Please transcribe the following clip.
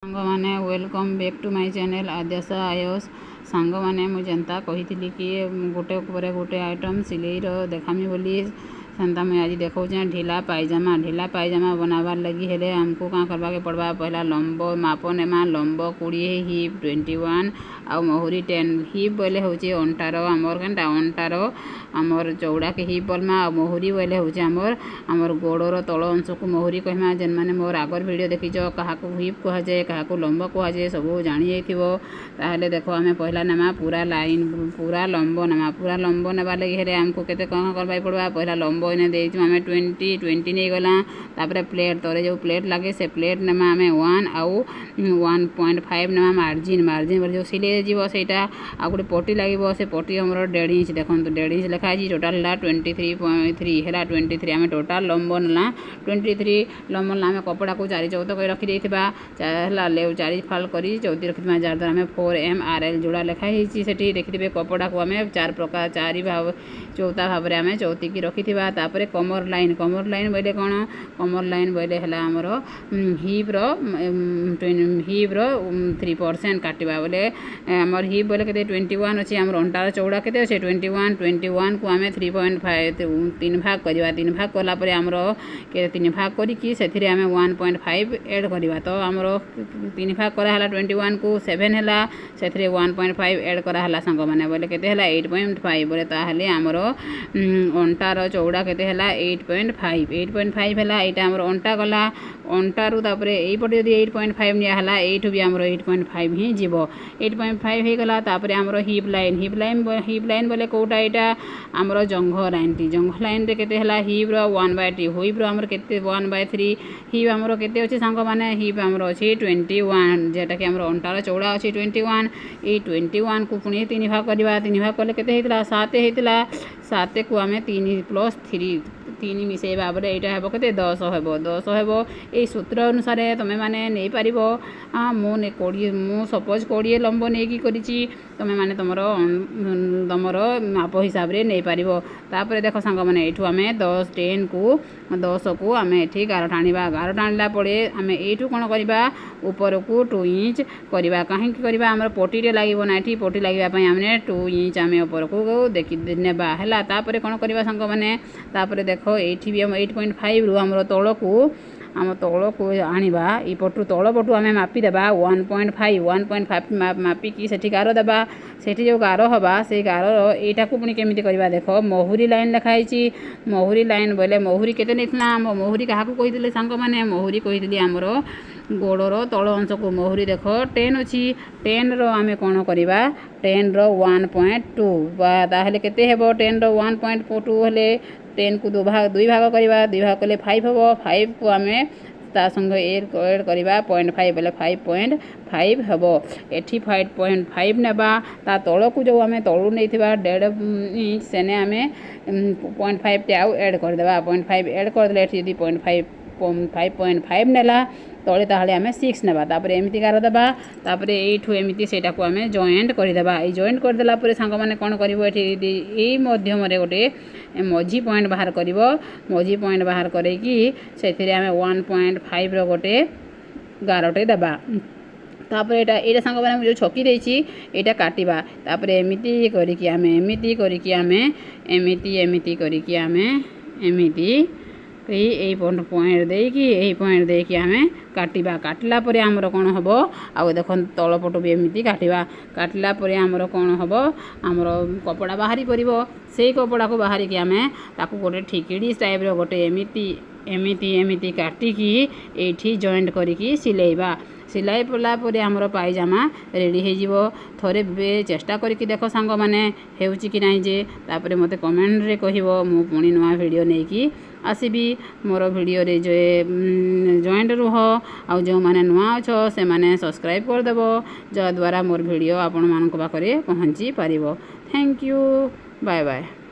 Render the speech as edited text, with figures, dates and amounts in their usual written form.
सांग माने welcome back to my channel Adyasha आयस। सांग माने मु जेंता कहिथिली कि गोटे पर गोटे आइटम सिलेई रो देखामी बोली सेंता मैं आज देखौचे ढीला पायजामा बनाबार लगी हेले हमको का करबा के पड़बा। पहला लंब माप नेमा लंब 20 हिप 21 आ मोहरी 10 हिप बोले होचे अंटार हमर केनटा अंटार हमर चौड़ा के हिप बोलमा आ मोहरी बोले होचे हमर गोड़र तल अंश को मोहरी कहमा। जेन माने मोर आगर वीडियो देखिछ कहा को हिप कहा जाए कहा को लंब कहा जाए सब जानी जाइथिबो। ताहले देखो हमें पहला नेमा पूरा लाइन पूरा लंब नेबा लगी हेले हमको केते कहा करबा पड़बा। पहला लंब इने देइछु हमें 20 नहीं गला। तापरे प्लेट तोरे जो प्लेट लागे से प्लेट नेमा हमें 1 आउ 1.5 नेमा मार्जिन बोले जो सिले जीवो सेटा आ गुटे पट्टी लागिवो से पट्टी हमर 1.5 इंच देखंतु 1.5 इंच लिखा है टोटल ला 23.3 हेला 23 हमें टोटल लंब ना 23 लंब ना हमें कपड़ा को 4 चौथ कर रखी देथिबा हेला ले 4 फाल करी चौथी रखिबा जार द्वारा हमें 4M RL जोड़ा लिखा है सेठी देखिथिबे। कपड़ा को हमें 4 प्रकार 4 भाव चौथा भाव रे हमें चौथी की रखिथिबा। तापरे कमर लाइन बोले कोन कमर लाइन बोले हेला हमर हिप रो 3% काटिबा बोले हमर हिप बोले केते 21 अछि हमर अंटार चौड़ा केते अछि 21 को हमें 3.5 3 भाग करिबा। 3 भाग करला परे हमर के 3 भाग करी कि सेथिरे हमें 1.5 ऐड करिबा। तो हमर 3 भाग करा हला 21 को 7 हला सेथिरे 1.5 ऐड करा हला संग माने बोले केते हला 8.5 बोले ताहले हमर अंटार चौड़ा केते हला 8.5 हला। एटा हमर अंटा गला अंटारू तापरे एई पटे यदि 8.5 निया हला एठु भी हमर 8.5 ही जीवो 8.5 हे गला। तापरे हमर हिप लाइन बोले कोटा एटा हमर जंघ लाइन रे केते हला हिप रो 1/2 हिप रो हमर केते 1/3 हिप हमर केते अछि संग माने हिप हमर अछि 21 जेटा कि हमर अंटार चौड़ा अछि 21 ए 21 को पुनी 3 भाग करबा। 3 भाग करले केते हेतला 7 हेतला 7 को हमें 3 + 3 मिसेबा बोले एटा हेबो केते 10 हेबो। ए सूत्र अनुसार तमे माने नै पारिबो। मो ने 20 मो सपोज 20 लंब नै की करिछि तमे माने तमरो माप हिसाब रे नै पारिबो। तापरे देखो संग माने एठु हमें 10 को हमें एठी गार टाणिला पड़े हमें एठु कोन करिबा ऊपर को 2 इंच करिबा। काहे की करिबा हमर पट्टी रे लागिबो ना एठी पट्टी लागिबा पई हमने 2 इंच हमें ऊपर को देखि नेबा हैला। तापरे कोन करिबा संग माने तापरे देखो एठी भी हम 8.5 रु हमर तळ को आनिबा ई पटु तळ पटु हमें मापी देबा 1.5 मापी की सेठी गारो देबा। सेठी जो गारो हबा से गारो एटा को पुनी केमिति करबा देखो मोहरी लाइन लिखा हैछि मोहरी लाइन बोले मोहरी केते नेथला मोहरी काहा को कहिदिले संग माने मोहरी कहिदिली हमरो गोड़र तळ अंश को मोहरी देखो 10 अछि 10 रो हमें कोन करिबा 10 रो 1.2 बा ताहले केते हेबो 10 रो 1.2 हेले 10 को 2 भाग करिबा 2 भाग कले 5 हेबो 5 को हमें ता संग ऐड करिबा 0.5 बोले 5.5 हेबो। एठी 5.5 नेबा ता तळ को जो हमें तळु नैथिबा 1.5 इंच सेने हमें 0.5 टे आउ ऐड कर देबा 0.5 ऐड कर देले एठी यदि 5.5 नेला तळे ताहले हमें 6 नेबा। तापरे एमिति गार देबा तापरे एठु एमिति सेटा को हमें जॉइंट कर देबा। ए जॉइंट कर देला परे संग माने कोन करिवो एठी एई मध्यम रे गोटे मझी पॉइंट बाहर करिवो मझी पॉइंट बाहर करे कि सेथिरे हमें 1.5 रो गोटे गारटे देबा। तापरे एटा संग माने जो छकी देछि एटा काटिबा। तापरे एमिति करिकि हमें एमिति एई पॉइंट देकी हमें काटिबा। काटला परे हमरो कोन हबो आ देखन तळ पटो भी एमिति काटला परे हमरो कोन हबो हमरो कपड़ा बाहरी परिबो। सेई कपड़ा को बाहरी कि हमें ताकू गोटे ठिकिडी टाइप रो गोटे एमिति काटी कि एठी जॉइंट करिकि सिलेइबा। सिलाई पला परे हमरो पायजामा रेडी हे जिवो। थोरे बे चेष्टा करिकि देखो सांग माने हेउची कि नाही जे तापरे मते कमेंट रे कहिवो मु पुनी नवा वीडियो नेकी आसीबी। मोर वीडियो रे जे जॉइंट रुह आ जो माने नुआ अछो से माने सब्सक्राइब कर देबो जा द्वारा मोर वीडियो आपण मानक पाखरे पहुंची पारिबो। Thank you bye bye.